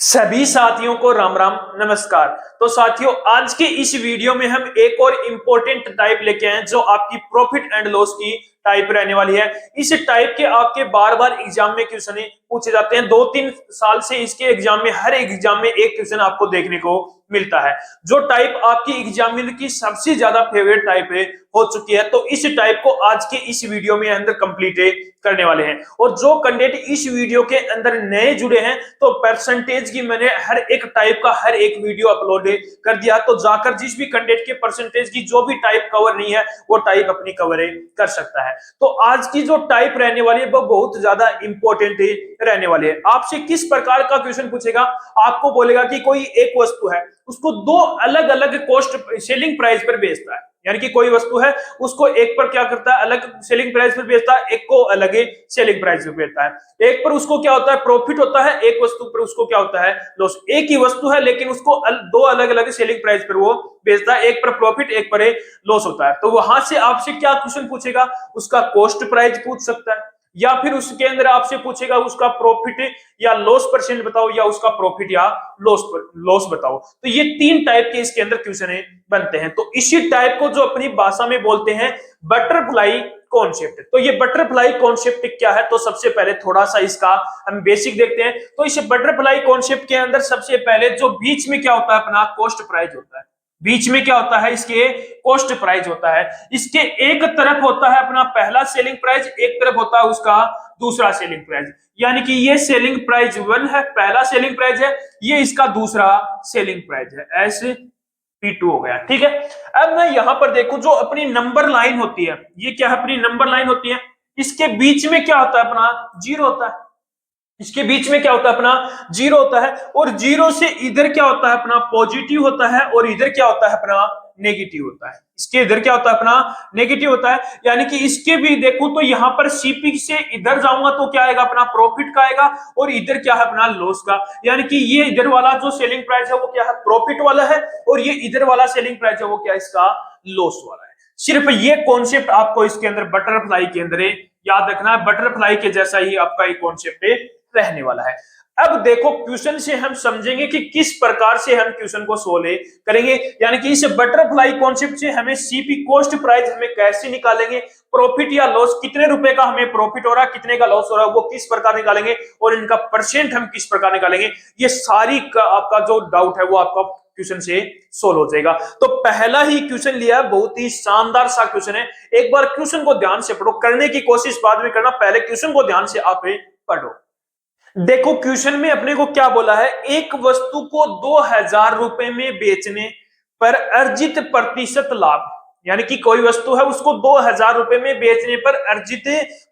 सभी साथियों को राम राम नमस्कार। तो साथियों, आज के इस वीडियो में हम एक और इंपॉर्टेंट टाइप लेके आए हैं जो आपकी प्रॉफिट एंड लॉस की टाइप रहने वाली है। इस टाइप के आपके बार बार एग्जाम में क्वेश्चन पूछे जाते हैं। 2-3 साल से इसके एग्जाम में हर एक एग्जाम में एक क्वेश्चन आपको देखने को मिलता है। जो टाइप आपकी एग्जामिनर की सबसे ज्यादा फेवरेट टाइप है हो चुकी है, तो इस टाइप को आज के इस वीडियो में अंदर कंप्लीट करने वाले हैं। और जो कैंडिडेट इस वीडियो के अंदर नए जुड़े हैं, तो परसेंटेज की मैंने हर एक टाइप का हर एक वीडियो अपलोड कर दिया, तो जाकर जिस भी कैंडिडेट के परसेंटेज की जो भी टाइप कवर नहीं है वो टाइप अपनी कवर कर सकता है। तो आज की जो टाइप रहने वाली है वो बहुत ज्यादा इंपॉर्टेंट रहने वाली है। आपसे किस प्रकार का क्वेश्चन पूछेगा, आपको बोलेगा कि कोई एक वस्तु है, उसको दो अलग अलग कॉस्ट सेलिंग प्राइस पर बेचता है। यानी कि कोई वस्तु है, उसको एक पर क्या करता है, अलग सेलिंग प्राइस पर बेचता है, एक को अलग सेलिंग प्राइस पर बेचता है। एक पर उसको क्या होता है, प्रॉफिट होता है, एक वस्तु पर उसको क्या होता है, लॉस। एक ही वस्तु है लेकिन उसको दो अलग अलग सेलिंग प्राइस पर वो बेचता है, एक पर प्रॉफिट एक पर लॉस होता है। तो वहां से आपसे क्या क्वेश्चन पूछेगा, उसका कॉस्ट प्राइस पूछ सकता है, या फिर उसके अंदर आपसे पूछेगा उसका प्रॉफिट या लॉस परसेंट बताओ, या उसका प्रॉफिट या लॉस बताओ। तो ये तीन टाइप के इसके अंदर क्वेश्चन बनते हैं। तो इसी टाइप को जो अपनी भाषा में बोलते हैं बटरफ्लाई कॉन्सेप्ट। तो ये बटरफ्लाई कॉन्सेप्ट क्या है, तो सबसे पहले थोड़ा सा इसका हम बेसिक देखते हैं। तो इस बटरफ्लाई कॉन्सेप्ट के अंदर सबसे पहले जो बीच में क्या होता है, अपना कॉस्ट प्राइस होता है। बीच में क्या होता है, इसके कॉस्ट प्राइस होता है। इसके एक तरफ होता है अपना पहला सेलिंग प्राइस, एक तरफ होता है उसका दूसरा सेलिंग प्राइस। यानी कि ये सेलिंग प्राइस 1 है, पहला सेलिंग प्राइस है, ये इसका दूसरा सेलिंग प्राइस है। ऐसे P2 हो गया, ठीक है। अब मैं यहां पर देखूं, जो अपनी नंबर लाइन होती है, ये क्या है, अपनी नंबर लाइन होती है। इसके बीच में क्या होता है, अपना जीरो होता है। इसके बीच में क्या होता है, अपना जीरो होता है। और जीरो से इधर क्या होता है, अपना पॉजिटिव होता है, और इधर क्या होता है, अपना नेगेटिव होता है। इसके इधर क्या होता है, अपना नेगेटिव होता है। यानी कि इसके भी देखूं तो यहां पर सीपी से इधर जाऊंगा तो क्या आएगा, अपना प्रॉफिट का आएगा, और इधर क्या है, अपना लॉस का। यानी कि ये इधर वाला जो सेलिंग प्राइस है वो क्या है, प्रॉफिट वाला है, और ये इधर वाला सेलिंग प्राइस है वो क्या है, इसका लॉस वाला है। सिर्फ ये कॉन्सेप्ट आपको इसके अंदर बटरफ्लाई के अंदर याद रखना है। बटरफ्लाई के जैसा ही आपका एक कॉन्सेप्ट रहने वाला है। अब देखो, क्वेश्चन से हम समझेंगे कि किस प्रकार से हम क्वेश्चन को सोल्व करेंगे। यानी कि इस बटरफ्लाई कॉन्सेप्ट से हमें सीपी कॉस्ट प्राइस हमें कैसे निकालेंगे, प्रॉफिट या लॉस, कितने रुपए का हमें प्रॉफिट हो रहा है, कितने का लॉस हो रहा है, वो किस प्रकार निकालेंगे, और इनका परसेंट हम किस प्रकार निकालेंगे। ये सारी आपका जो डाउट है वो आपका क्वेश्चन से सोल्व हो जाएगा। तो पहला ही क्वेश्चन लिया, बहुत ही शानदार सा क्वेश्चन है। एक बार क्वेश्चन को ध्यान से पढ़ो, करने की कोशिश बाद में करना, पहले क्वेश्चन को ध्यान से आप पढ़ो। देखो, क्वेश्चन में अपने को क्या बोला है, एक वस्तु को 2000 रुपए में बेचने पर अर्जित प्रतिशत लाभ। यानी कि कोई वस्तु है, उसको 2000 रुपए में बेचने पर अर्जित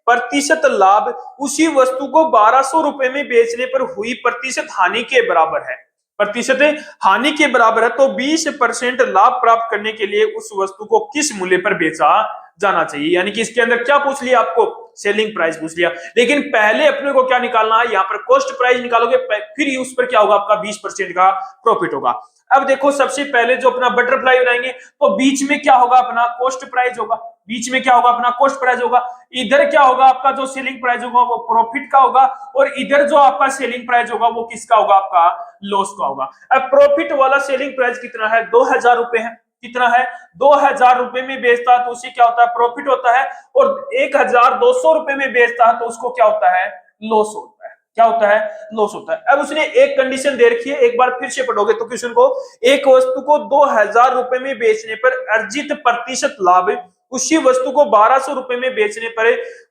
प्रतिशत लाभ उसी वस्तु को 1200 रुपए में बेचने पर हुई प्रतिशत हानि के बराबर है। प्रतिशत हानि के बराबर है, तो 20% लाभ प्राप्त करने के लिए उस वस्तु को किस मूल्य पर बेचा जाना चाहिए। यानी कि इसके अंदर क्या पूछ लिया, आपको सेलिंग प्राइस पूछ लिया, लेकिन पहले अपने को क्या निकालना है, यहाँ पर कॉस्ट प्राइस निकालोगे, फिर उस पर क्या होगा, आपका 20% का प्रॉफिट होगा। अब देखो, सबसे पहले जो अपना बटरफ्लाई बनाएंगे, तो बीच में क्या होगा, अपना कॉस्ट प्राइस होगा। बीच में क्या होगा, अपना कॉस्ट प्राइस होगा। इधर क्या होगा, आपका जो सेलिंग प्राइस होगा वो प्रॉफिट का होगा, और इधर जो आपका सेलिंग प्राइस होगा वो किसका होगा, आपका लॉस का होगा। अब प्रॉफिट वाला सेलिंग प्राइस कितना है, 2000 रुपए है। कितना है, 2000 रुपए में बेचता है तो उसे क्या होता है, प्रॉफिट होता है। और 1200 रुपए में बेचता है तो उसको क्या होता है, लॉस होता है। क्या होता है, लॉस होता है। अब उसने एक कंडीशन दे रखी है, एक बार फिर से पढ़ोगे तो क्वेश्चन को, एक वस्तु को 2000 रुपए में बेचने पर अर्जित प्रतिशत लाभ उसी वस्तु को 1200 रुपए में बेचने पर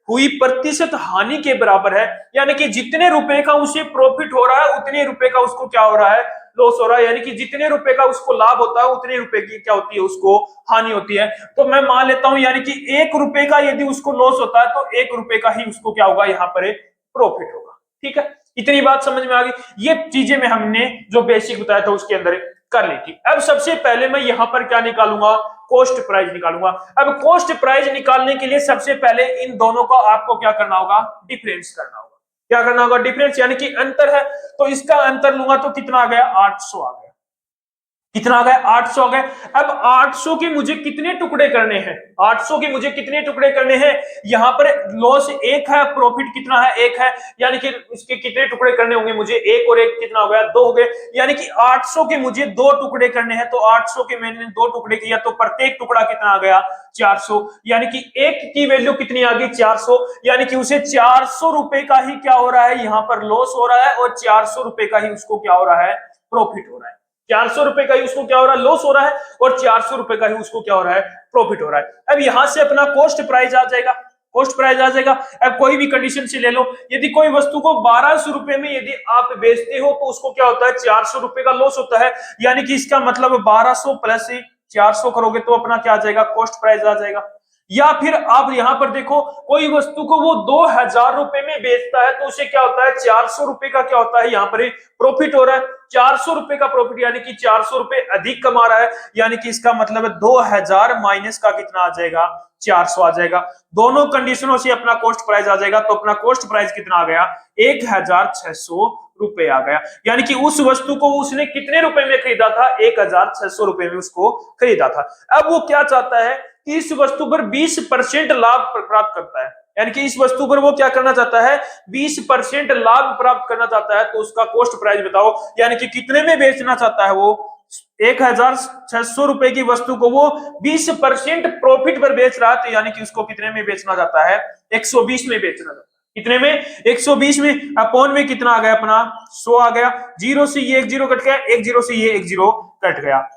हुई प्रतिशत हानि के बराबर है। यानी कि जितने रुपए का उसे प्रॉफिट हो रहा है उतने रुपए का उसको क्या हो रहा है, लॉस हो रहा है। यानी कि जितने रुपए का उसको लाभ होता है उतने रुपए की क्या होती है, उसको हानि होती है। तो मैं मान लेता हूं, यानी कि 1 रुपए का यदि उसको लॉस होता है तो 1 रुपए का ही उसको क्या होगा, यहाँ पर प्रॉफिट होगा। ठीक है, इतनी बात समझ में आ गई। ये चीजें में हमने जो बेसिक बताया था उसके अंदर कर ली थी। अब सबसे पहले मैं यहां पर क्या निकालूंगा, कॉस्ट प्राइस निकालूंगा। अब कॉस्ट प्राइस निकालने के लिए सबसे पहले इन दोनों का आपको क्या करना होगा, डिफरेंस करना होगा। क्या करना होगा, डिफरेंस, यानी कि अंतर है। तो इसका अंतर लूंगा तो कितना आ गया, 800 आ गया। कितना आ गया 800 आ गए। अब 800 के मुझे कितने टुकड़े करने हैं, 800 के मुझे कितने टुकड़े करने हैं, यहां पर लॉस एक है, प्रॉफिट कितना है एक है, यानी कि इसके कितने टुकड़े करने होंगे मुझे, एक और एक कितना हो गया दो हो गए, यानी कि 800 के मुझे दो टुकड़े करने हैं। तो 800 के मैंने दो टुकड़े किया तो प्रत्येक टुकड़ा कितना आ गया 400, यानी कि एक की वैल्यू कितनी आ गई 400, यानी कि उसे 400 रुपए का ही क्या हो रहा है यहाँ पर लॉस हो रहा है और 400 रुपए का ही उसको क्या हो रहा है प्रॉफिट हो रहा है। 400 रुपए का ही उसको क्या हो रहा है लॉस हो रहा है और 400 रुपए का ही उसको क्या हो रहा है प्रॉफिट हो रहा है। अब यहां से अपना कॉस्ट प्राइस आ जाएगा, कॉस्ट प्राइस आ जाएगा। अब कोई भी कंडीशन से ले लो, यदि कोई वस्तु को 1200 रुपए में यदि आप बेचते हो तो उसको क्या होता है 400 रुपए का लॉस होता है, यानी कि इसका मतलब 1200 प्लस 400 करोगे तो अपना क्या आ जाएगा कॉस्ट प्राइस आ जाएगा। या फिर आप यहां पर देखो कोई वस्तु को वो 2000 रुपए में बेचता है तो उसे क्या होता है 400 रुपए का क्या होता है यहाँ पर प्रॉफिट हो रहा है, 400 रुपए का प्रॉफिट, यानी कि 400 रुपए अधिक कमा रहा है, यानी कि इसका मतलब 2000 माइनस का कितना आ जाएगा 400 आ जाएगा। दोनों कंडीशनों से अपना कॉस्ट प्राइस आ जाएगा। तो अपना कॉस्ट प्राइस कितना आ गया 1600 रुपए आ गया, यानी कि उस वस्तु को उसने कितने रुपए में खरीदा था 1600 रुपए में उसको खरीदा था। अब वो क्या चाहता है कि इस वस्तु पर 20% लाभ प्राप्त करता है, यानी कि इस वस्तु पर वो क्या करना चाहता है 20% लाभ प्राप्त करना चाहता है। तो उसका कॉस्ट प्राइस बताओ, यानी कि कितने में बेचना चाहता है वो 1600 रुपए की वस्तु को वो 20% प्रॉफिट पर बेच रहा है, तो यानी कि उसको कितने में बेचना चाहता है 120 में बेचना चाहता है। कितने में 120 में, अपॉन में कितना आ गया अपना 100 आ गया, जीरो से ये एक जीरो कट गया, एक जीरो से ये एक जीरो कट गया।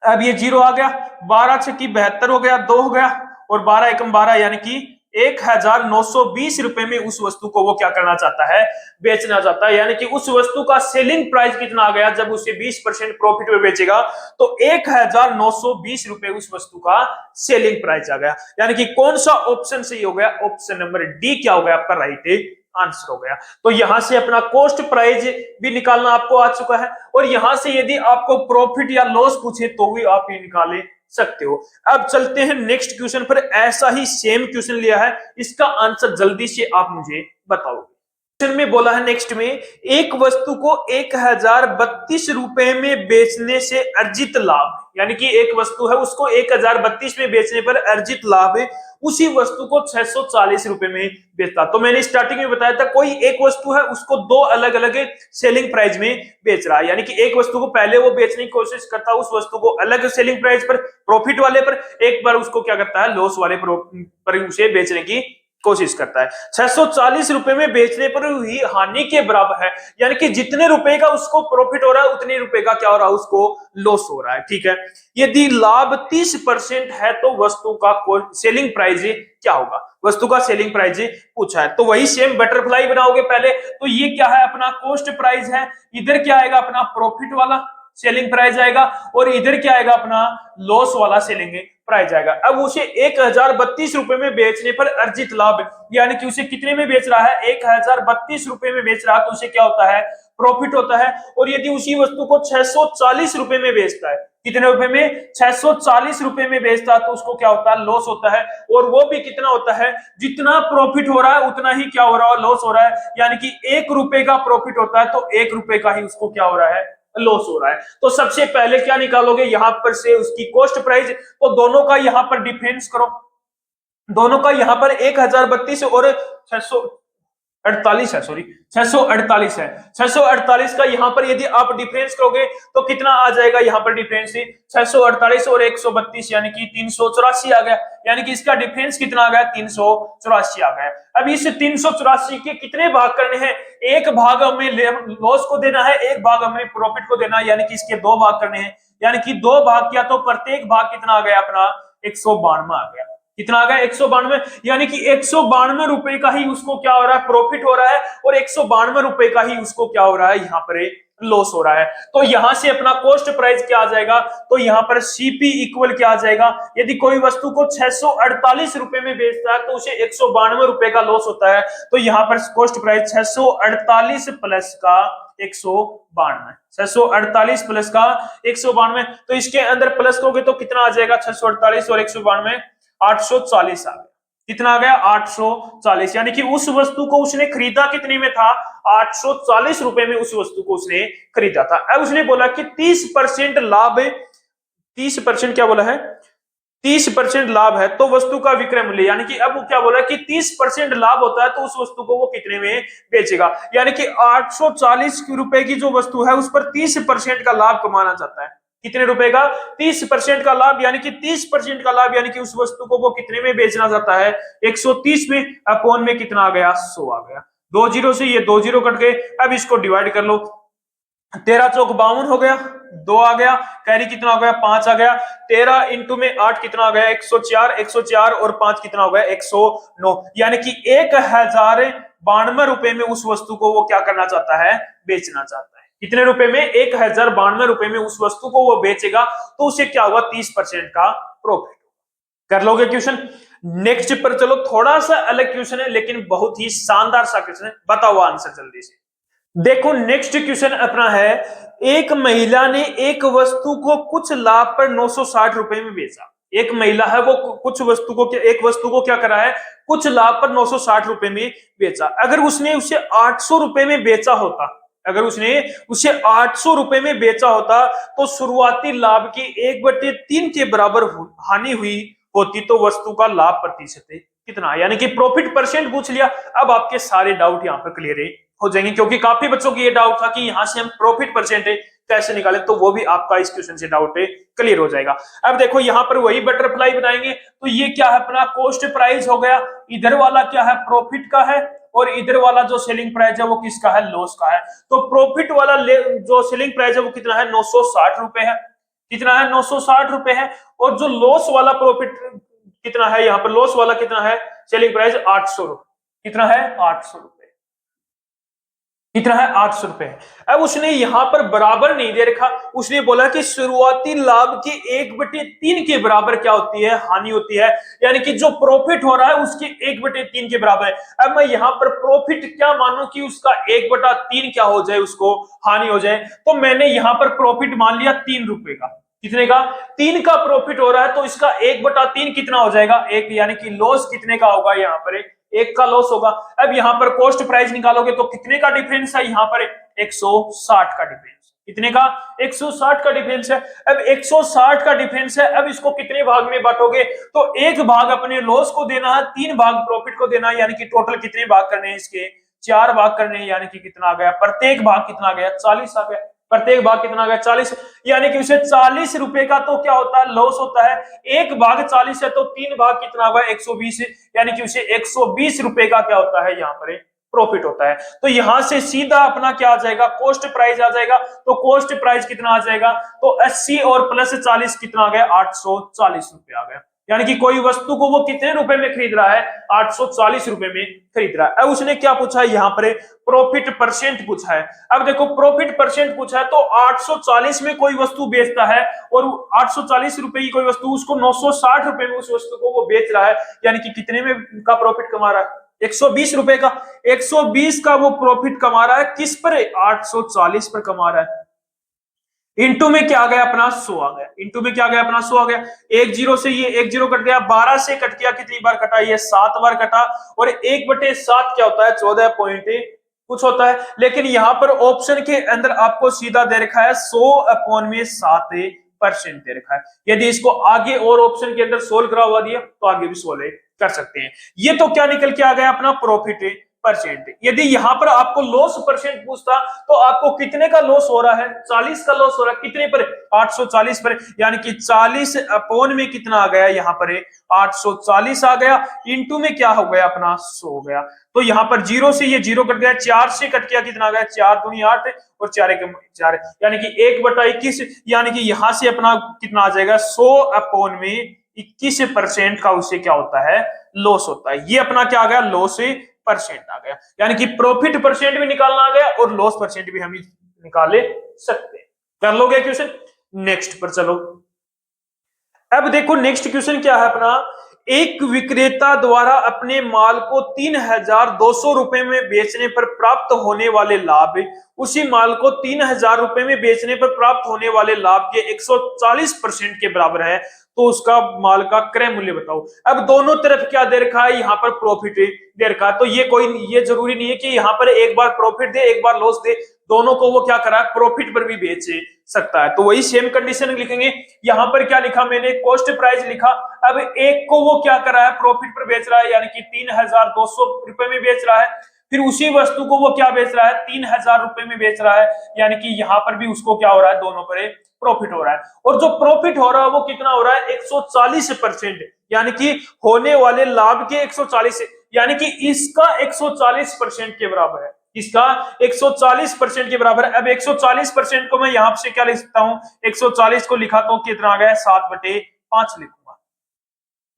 अब ये जीरो आ गया, 12 छक्की 72 हो गया, 2 हो गया और 12 एकम 12, यानी कि 1920 रुपए में उस वस्तु को वो क्या करना चाहता है बेचना चाहता है, यानी कि उस वस्तु का सेलिंग प्राइस कितना आ गया जब उसे 20% प्रॉफिट में बेचेगा तो 1920 रुपए उस वस्तु का सेलिंग प्राइस आ गया। यानी कि कौन सा ऑप्शन सही हो गया, ऑप्शन नंबर डी क्या हो गया आपका राइट आंसर हो गया। तो यहां से अपना कॉस्ट प्राइस भी निकालना आपको आ चुका है और यहां से यदि आपको प्रॉफिट या लॉस पूछे तो भी आप ये निकाले सकते हो। अब चलते हैं नेक्स्ट क्वेश्चन पर, ऐसा ही सेम क्वेश्चन लिया है, इसका आंसर जल्दी से आप मुझे बताओगे। क्वेश्चन में बोला है नेक्स्ट में, एक वस्तु को 1032 रुपए में बेचने से अर्जित लाभ, यानी कि एक वस्तु है उसको 1032 में बेचने पर अर्जित लाभ है उसी वस्तु को 640 रुपए में बेचता। तो मैंने स्टार्टिंग में बताया था कोई एक वस्तु है उसको दो अलग अलग सेलिंग प्राइस में बेच रहा है, यानी कि एक वस्तु को पहले वो बेचने की कोशिश करता है उस वस्तु को अलग सेलिंग प्राइस पर प्रॉफिट वाले पर, एक बार उसको क्या करता है लॉस वाले पर उसे बेचने की कोशिश करता है। 640 रुपए में बेचने पर ही हानि के बराबर है, यानी कि जितने रुपए का उसको प्रॉफिट हो रहा है उतने रुपए का क्या हो रहा है उसको लॉस हो रहा है। ठीक है, यदि लाभ 30% है तो वस्तु का सेलिंग प्राइस क्या होगा, वस्तु का सेलिंग प्राइस पूछा है। तो वही सेम बटरफ्लाई बनाओगे पहले, तो ये क्या है अपना कॉस्ट प्राइस है, इधर क्या आएगा अपना प्रॉफिट वाला सेलिंग प्राइस आएगा और इधर क्या आएगा अपना लॉस वाला सेलिंग प्राइस आएगा। अब उसे 1032 रुपए में बेचने पर अर्जित लाभ, यानी कि उसे कितने में बेच रहा है 1032 रुपए में बेच रहा है तो उसे क्या होता है प्रॉफिट होता है। और यदि उसी वस्तु को 640 रुपए में बेचता है, कितने रुपए में 640 रुपए में बेचता है तो उसको क्या होता है लॉस होता है, और वो भी कितना होता है जितना प्रॉफिट हो रहा है उतना ही क्या हो रहा है लॉस हो रहा है, यानी कि 1 रुपए का प्रॉफिट होता है तो 1 रुपए का ही उसको क्या हो रहा है लॉस हो रहा है। तो सबसे पहले क्या निकालोगे यहां पर से उसकी कॉस्ट प्राइस, तो दोनों का यहां पर डिफरेंस करो, दोनों का यहां पर 1032 और 648 है, सॉरी 648 है, 648 का यहां पर यदि आप डिफरेंस करोगे तो कितना आ जाएगा यहां पर डिफरेंस 648 और 132 यानी कि 384 आ गया, यानी कि इसका डिफरेंस कितना आ गया 384 आ गया। अब इस 384 के कितने भाग करने हैं, एक भाग हमें लॉस को देना है, एक भाग हमें प्रॉफिट को देना है, यानी कि इसके दो भाग करने हैं, यानी कि दो भाग किया तो प्रत्येक भाग कितना आ गया अपना 192 आ गया। कितना आ गया 192, यानी कि 192 रुपए का ही उसको क्या हो रहा है प्रॉफिट हो रहा है और 192 रुपए का ही उसको क्या हो रहा है यहाँ पर लॉस हो रहा है। तो यहां से अपना कॉस्ट प्राइस क्या आ जाएगा, तो यहाँ पर सीपी इक्वल क्या आ जाएगा, यदि कोई वस्तु को 648 रुपए में बेचता है तो उसे 192 रुपए का लॉस होता है, तो यहाँ पर कॉस्ट प्राइस 648 प्लस का 192, 648 प्लस का 192, तो इसके अंदर प्लस करोगे तो कितना आ जाएगा 648 और 192 840 आ गया। कितना आ गया 840, यानी कि उस वस्तु को उसने खरीदा कितने में था 840 रुपए में उस वस्तु को उसने खरीदा था। अब उसने बोला कि 30% लाभ, 30% क्या बोला है 30% लाभ है तो वस्तु का विक्रय मूल्य, यानी कि अब वो क्या बोला कि 30% लाभ होता है तो उस वस्तु को वो कितने में बेचेगा, यानी कि 840 रुपए की जो वस्तु है उस पर 30% का लाभ कमाना चाहता है। कितने रुपए का 30% का लाभ, यानी कि 30% का लाभ, यानी कि उस वस्तु को वो कितने में बेचना चाहता है 130 में, अपॉन में कितना आ गया 100 आ गया। 2 जीरो से ये 2 जीरो कट गए। अब इसको डिवाइड कर लो, 13 चौक 52 हो गया, 2 आ गया, कैरी कितना हो गया 5 आ गया, 13 इंटू में 8 कितना हो गया 104, 104 और 5 कितना हो गया 109, यानी कि 1092 रुपए में उस वस्तु को वो क्या करना चाहता है बेचना चाहता है। कितने रुपए में 1092 रुपए में उस वस्तु को वो बेचेगा तो उसे क्या होगा 30% का प्रॉफिट। कर लोगे क्वेश्चन। नेक्स्ट पर चलो, थोड़ा सा अलग क्वेश्चन है लेकिन बहुत ही शानदार सा क्वेश्चन है, बताओ आंसर जल्दी से। देखो नेक्स्ट क्वेश्चन अपना है, एक महिला ने एक वस्तु को कुछ लाभ पर 960 रुपए में बेचा। एक महिला है वो कुछ वस्तु को, एक वस्तु को क्या करा है कुछ लाभ पर 960 रुपए में बेचा। अगर उसने उसे 800 रुपए में बेचा होता, अगर उसने उसे 800 रुपए में बेचा होता तो शुरुआती लाभ की 1/3 के बराबर हानि हुई होती तो वस्तु का लाभ प्रतिशत कितना, यानी कि प्रॉफिट परसेंट पूछ लिया। अब आपके सारे डाउट यहाँ पर क्लियर हो जाएंगे, क्योंकि काफी बच्चों की ये डाउट था कि यहां से हम प्रॉफिट परसेंट कैसे निकालें, तो वो भी आपका इस क्वेश्चन से डाउट क्लियर हो जाएगा। अब देखो यहाँ पर वही बटरफ्लाई बनाएंगे, तो ये क्या है अपना कॉस्ट प्राइस हो गया, इधर वाला क्या है प्रॉफिट का है, और इधर वाला जो सेलिंग प्राइस है वो किसका है लॉस का है। तो प्रॉफिट वाला जो सेलिंग प्राइस है वो कितना है 960 रुपए है, कितना है 960 रुपए है, और जो लॉस वाला प्रॉफिट कितना है, यहाँ पर लॉस वाला कितना है सेलिंग प्राइस 800 रुपए, कितना है 800 रुपए, कितना है 800 रुपए। अब उसने यहां पर बराबर नहीं दे रखा, उसने बोला कि शुरुआती लाभ की 1/3 के बराबर क्या होती है हानि होती है, यानी कि जो प्रॉफिट हो रहा है उसकी 1/3 के बराबर है। अब मैं यहां पर प्रॉफिट क्या मानूं कि उसका 1/3 क्या हो जाए उसको हानि हो जाए, तो मैंने यहां पर प्रॉफिट मान लिया 3 रुपए का, कितने का 3 का प्रॉफिट हो रहा है, तो इसका 1/3 कितना हो जाएगा 1, यानी कि लॉस कितने का होगा यहाँ पर 1 का लॉस होगा। अब यहाँ पर कॉस्ट प्राइस निकालोगे तो कितने का डिफरेंस है यहाँ पर 160 का डिफरेंस, कितने का 160 का डिफरेंस है। अब 160 का डिफरेंस है, अब इसको कितने भाग में बांटोगे, तो 1 भाग अपने लॉस को देना है, 3 भाग प्रॉफिट को देना है, यानी कि टोटल कितने भाग करने हैं इसके 4 भाग करने हैं, यानी कि कितना आ गया प्रत्येक भाग कितना आ गया 40 आ गया, प्रत्येक भाग कितना आ गया 40, यानी कि उसे 40 रुपए का तो क्या होता है लॉस होता है, 1 भाग 40 है तो 3 भाग कितना होगा 120, यानी कि उसे 120 रुपए का क्या होता है यहाँ पर प्रॉफिट होता है। तो यहां से सीधा अपना क्या आ जाएगा कॉस्ट प्राइस आ जाएगा, तो कॉस्ट प्राइस कितना आ जाएगा, तो 80 और प्लस 40 कितना आ गया 840 रुपए आ गया, यानी कि कोई वस्तु को वो कितने रुपए में खरीद रहा है 840 रुपए में खरीद रहा है। अब उसने क्या पूछा है यहाँ पर प्रॉफिट परसेंट पूछा है। अब देखो प्रॉफिट परसेंट पूछा है, तो 840 में कोई वस्तु बेचता है और 840 रुपए की कोई वस्तु उसको 960 रुपए में उस वस्तु को वो बेच रहा है, यानी कि कितने में का प्रॉफिट कमा रहा है 120 रुपए का, 120 का वो प्रॉफिट कमा रहा है, किस पर 840 पर कमा रहा है। इंटू में क्या आ गया अपना 100 आ गया, इंटू में क्या आ गया अपना 100 आ गया, 1 जीरो से ये 1 जीरो कट गया, 12 से कट गया कितनी बार कटा ये 7 बार कटा, और 1/7 क्या होता है 14 पॉइंट कुछ होता है। लेकिन यहां पर ऑप्शन के अंदर आपको सीधा दे रखा है 100/7% दे रखा है, यदि इसको आगे और ऑप्शन के अंदर सोल्व करा हुआ दिया तो आगे भी सोल्व कर सकते हैं। ये तो क्या निकल के आ गया अपना प्रॉफिट परसेंट। यदि यहां पर आपको लॉस परसेंट पूछता तो आपको कितने का लॉस हो रहा है 40 का लॉस हो रहा है, कितने पर 840 पर, यानी कि 40 अपॉन में कितना आ गया यहाँ पर 840 आ गया, इंटू में क्या हो गया अपना 100 हो गया। तो यहाँ पर 0 से ये 0 कट गया, 4 से कट गया कितना आ गया 4 दूनी 8 और 4 4, यानी कि 1/21, यानी कि यहां से अपना कितना आ जाएगा 100 अपॉन में 21% का उससे क्या होता है लॉस होता है। ये अपना क्या आ गया लॉस परसेंट आ गया, यानी कि प्रॉफिट परसेंट भी निकालना आ गया और लॉस परसेंट भी हम निकाले सकते हैं। कर लोगे क्वेश्चन। नेक्स्ट पर चलो। अब देखो नेक्स्ट क्वेश्चन क्या है अपना, एक विक्रेता द्वारा अपने माल को 3200 रुपए में बेचने पर प्राप्त होने वाले लाभ उसी माल को 3000 रुपए में बेचने पर प्राप्त होने वाले लाभ के 140% के बराबर है, तो उसका माल का क्रय मूल्य बताओ। अब दोनों तरफ क्या दे रखा है, यहाँ पर प्रॉफिट दे रखा है, तो ये जरूरी नहीं है कि यहाँ पर एक बार प्रॉफिट दे एक बार लॉस दे, दोनों को वो क्या करा है, प्रॉफिट पर भी बेच सकता है। तो वही सेम कंडीशन लिखेंगे। यहाँ पर क्या लिखा मैंने, कॉस्ट प्राइस लिखा। अब एक को वो क्या कर रहा है, प्रॉफिट पर बेच रहा है, यानी कि 3,200 रुपए में बेच रहा है। फिर उसी वस्तु को वो क्या बेच रहा है, 3,000 रुपए में बेच रहा है, यानी कि यहाँ पर भी उसको क्या हो रहा है, दोनों पर प्रॉफिट हो रहा है। और जो प्रॉफिट हो रहा है वो कितना हो रहा है, 140%, यानी कि होने वाले लाभ के 140, यानी कि इसका 140% के बराबर है, इसका 140% के बराबर है। अब 140% को मैं यहां से क्या लिख सकता हूं, 140 को लिखा तो कितना आ गया, 7/5 लिखूंगा।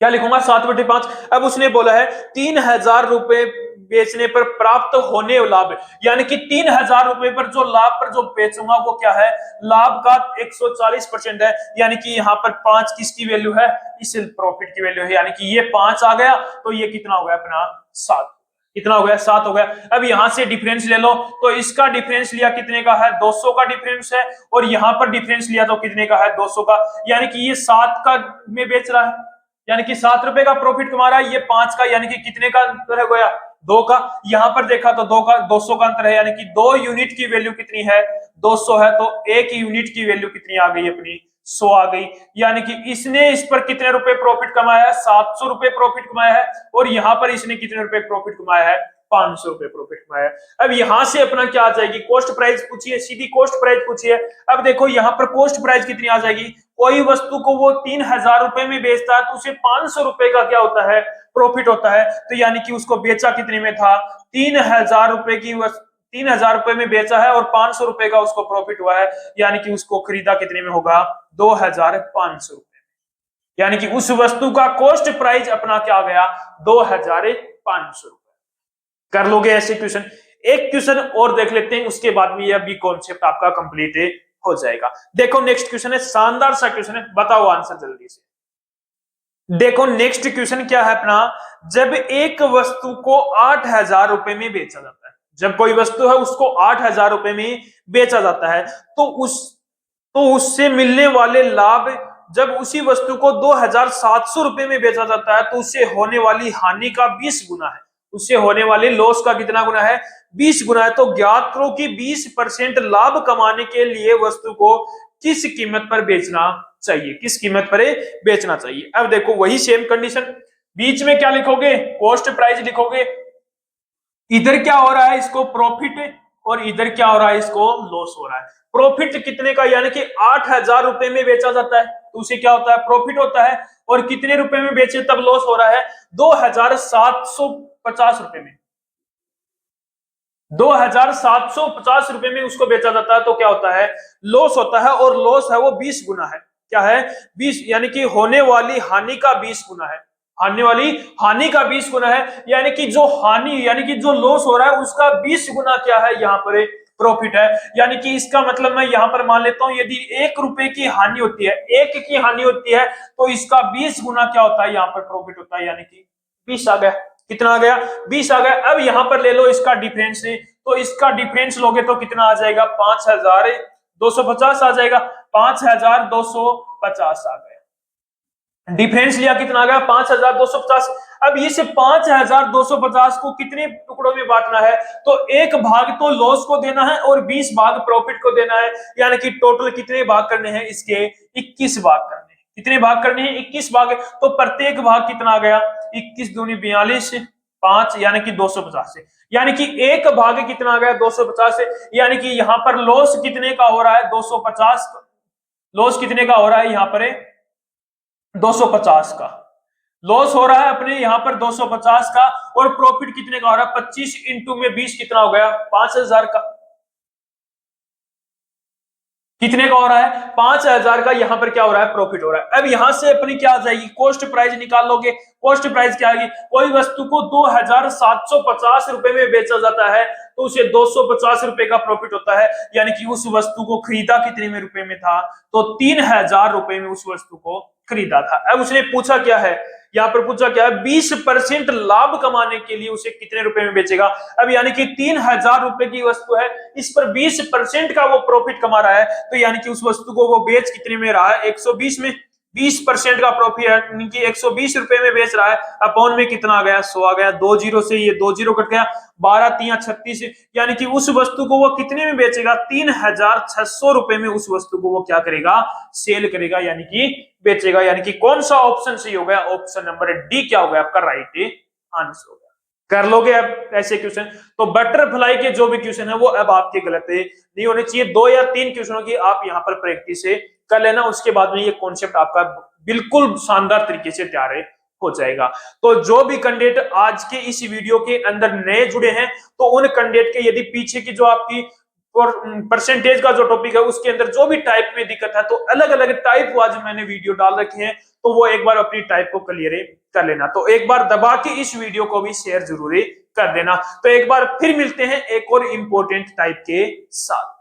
क्या लिखूंगा, 7/5। अब उसने बोला है 3,000 रुपए बेचने पर प्राप्त होने लाभ, यानी कि 3,000 रुपए पर जो लाभ पर जो बेचूंगा वो क्या है, लाभ का 140% है, यानी कि यहाँ पर 5 किसकी वैल्यू है, इस प्रॉफिट की वैल्यू है, यानी कि ये 5 आ गया, तो ये कितना हो गया अपना 7, कितना हो गया, 7 हो गया। अब यहां से डिफरेंस ले लो, तो इसका डिफरेंस लिया कितने का है, 200 का डिफरेंस है, और यहां पर डिफरेंस लिया तो कितने का है, 200 का, यानी कि ये 7 का में बेच रहा है, यानी कि 7 रुपए का प्रॉफिट कमा रहा है, ये 5 का, यानी कि कितने का अंतर है गया, 2 का। यहां पर देखा तो 200 का अंतर है, यानी कि 2 यूनिट की वैल्यू कितनी है, 200 है, तो 1 यूनिट की वैल्यू कितनी आ गई अपनी, 100 आ गई। यानी कि इसने इस पर कितने रुपए प्रॉफिट कमाया है, 700 रुपए प्रॉफिट कमाया है, और यहां पर इसने कितने रुपए प्रॉफिट कमाया है, 500 रुपए प्रॉफिट कमाया। अब यहां से अपना क्या आ जाएगी, कॉस्ट प्राइस पूछिए, सीधी कॉस्ट प्राइस पूछिए। अब देखो यहां पर कॉस्ट प्राइस कितनी आ जाएगी, कोई वस्तु को वो 3,000 रुपए में बेचता है तो उसे 500 रुपए का क्या होता है, प्रॉफिट होता है। तो यानी कि उसको बेचा कितने में था, 3,000 रुपए की 3,000 रुपए में बेचा है और 500 रुपए का उसको प्रॉफिट हुआ है, यानी कि उसको खरीदा कितने में होगा, 2,500 रुपए, यानी कि उस वस्तु का कॉस्ट प्राइस अपना क्या गया, 2,500 रुपए। कर लोगे ऐसे क्वेश्चन। एक क्वेश्चन और देख लेते हैं, उसके बाद में यह भी कॉन्सेप्ट आपका कंप्लीट हो जाएगा। देखो नेक्स्ट क्वेश्चन है, शानदार सा क्वेश्चन है, बताओ आंसर जल्दी से। देखो नेक्स्ट क्वेश्चन क्या है अपना, जब एक वस्तु को 8,000 रुपए में बेचा जाता है, जब कोई वस्तु है उसको 8,000 रुपए में बेचा जाता है, तो उससे मिलने वाले लाभ, जब उसी वस्तु को 2,700 रुपए में बेचा जाता है तो उससे होने वाली हानि का 20 गुना है, उससे होने वाले लॉस का कितना गुना है, 20 गुना है। तो ज्ञात करो कि 20% लाभ कमाने के लिए वस्तु को किस कीमत पर बेचना चाहिए, किस कीमत पर बेचना चाहिए। अब देखो वही सेम कंडीशन, बीच में क्या लिखोगे, कॉस्ट प्राइस लिखोगे, इधर क्या हो रहा है, इसको प्रॉफिट, और इधर क्या हो रहा है, इसको लॉस हो रहा है। प्रॉफिट कितने का, यानी कि 8,000 रुपए में बेचा जाता है तो उसे क्या होता है, प्रॉफिट होता है, और कितने रुपए में बेचे तब लॉस हो रहा है, 2,750 रुपए में, 2,750 रुपए में उसको बेचा जाता है, तो क्या होता है, लॉस होता है, और लॉस है वो 20 गुना है, क्या है, 20, यानी कि होने वाली हानि का 20 गुना है, आने वाली हानि का 20 गुना है, यानी कि जो हानि, यानी कि जो लॉस हो रहा है उसका 20 गुना क्या है, यहाँ पर प्रॉफिट है। यानी कि इसका मतलब मैं यहाँ पर मान लेता हूं, यदि 1 रुपए की हानि होती है, 1 की हानि होती है, तो इसका 20 गुना क्या होता है, यहाँ पर प्रॉफिट होता है, यानी कि 20 आ गया, कितना आ गया, 20 आ गया। अब यहां पर ले लो इसका डिफरेंस, तो इसका डिफरेंस लोगे तो कितना आ जाएगा, 5,250 आ जाएगा, 5,250 आ गया। डिफरेंस लिया कितना आ गया, 5,250। अब इस 5,250 को कितने टुकड़ों में बांटना है, तो एक भाग तो लॉस को देना है और 20 भाग प्रॉफिट को देना है, यानी कि टोटल कितने भाग करने हैं इसके, 21 भाग करने हैं। कितने भाग करने हैं, 21 भाग। तो प्रत्येक भाग कितना आ गया, 21 दूनी 42, 5 यानी कि 250 से, यानी कि एक भाग कितना आ गया, 250 से, यानी कि यहाँ पर लॉस कितने का हो रहा है, 250, लॉस कितने का हो रहा है, यहाँ पर 250 का लॉस हो रहा है अपने यहाँ पर, 250 का, और प्रॉफिट कितने का हो रहा है, 25 इंटू में 20 कितना हो गया, 5,000 का, कितने का हो रहा है, 5,000 का यहाँ पर क्या हो रहा है, प्रॉफिट हो रहा है। अब यहां से अपनी क्या आ जाएगी, कॉस्ट प्राइस निकाल लोगे। कॉस्ट प्राइस क्या आएगी, कोई वस्तु को 2,750 रुपए में बेचा जाता है तो उसे 250 रुपए का प्रॉफिट होता है, यानी कि उस वस्तु को खरीदा कितने में रुपए में था, तो 3,000 रुपए में उस वस्तु को खरीदा था। अब उसने पूछा क्या है, यहाँ पर पूछा क्या है, 20% लाभ कमाने के लिए उसे कितने रुपए में बेचेगा। अब यानी कि 3,000 रुपए की वस्तु है, इस पर 20% का वो प्रॉफिट कमा रहा है, तो यानी कि उस वस्तु को वो बेच कितने में रहा है, 120 में। 20% का प्रॉफिट है, यानी कि 120 रुपए में बेच रहा है, अपॉन में कितना आ गया, 100 आ गया, 2 जीरो से ये 2 जीरो कट गया, 12 3 36, यानी कि उस वस्तु को वो कितने में बेचेगा, 3600 रुपए में उस वस्तु को वो क्या करेगा, सेल करेगा, यानी कि बेचेगा। यानी कि कौन सा ऑप्शन सही हो गया, ऑप्शन नंबर डी क्या हो गया आपका राइट आंसर हो गया। कर लोगे अब ऐसे क्वेश्चन। तो बटरफ्लाई के जो भी क्वेश्चन है वो अब आपके गलत नहीं होने चाहिए। 2 या 3 क्वेश्चनों की आप यहाँ पर प्रैक्टिस कर लेना, उसके बाद में ये कॉन्सेप्ट आपका बिल्कुल शानदार तरीके से तैयार हो जाएगा। तो जो भी कैंडिडेट आज के इस वीडियो के अंदर नए जुड़े हैं, तो उन कैंडिडेट के यदि पीछे की जो आपकी परसेंटेज का जो टॉपिक है उसके अंदर जो भी टाइप में दिक्कत है, तो अलग अलग टाइप आज मैंने वीडियो डाल रखे हैं, तो वो एक बार अपनी टाइप को क्लियर कर लेना। तो एक बार दबा के इस वीडियो को भी शेयर जरूर कर देना। तो एक बार फिर मिलते हैं एक और इंपॉर्टेंट टाइप के साथ।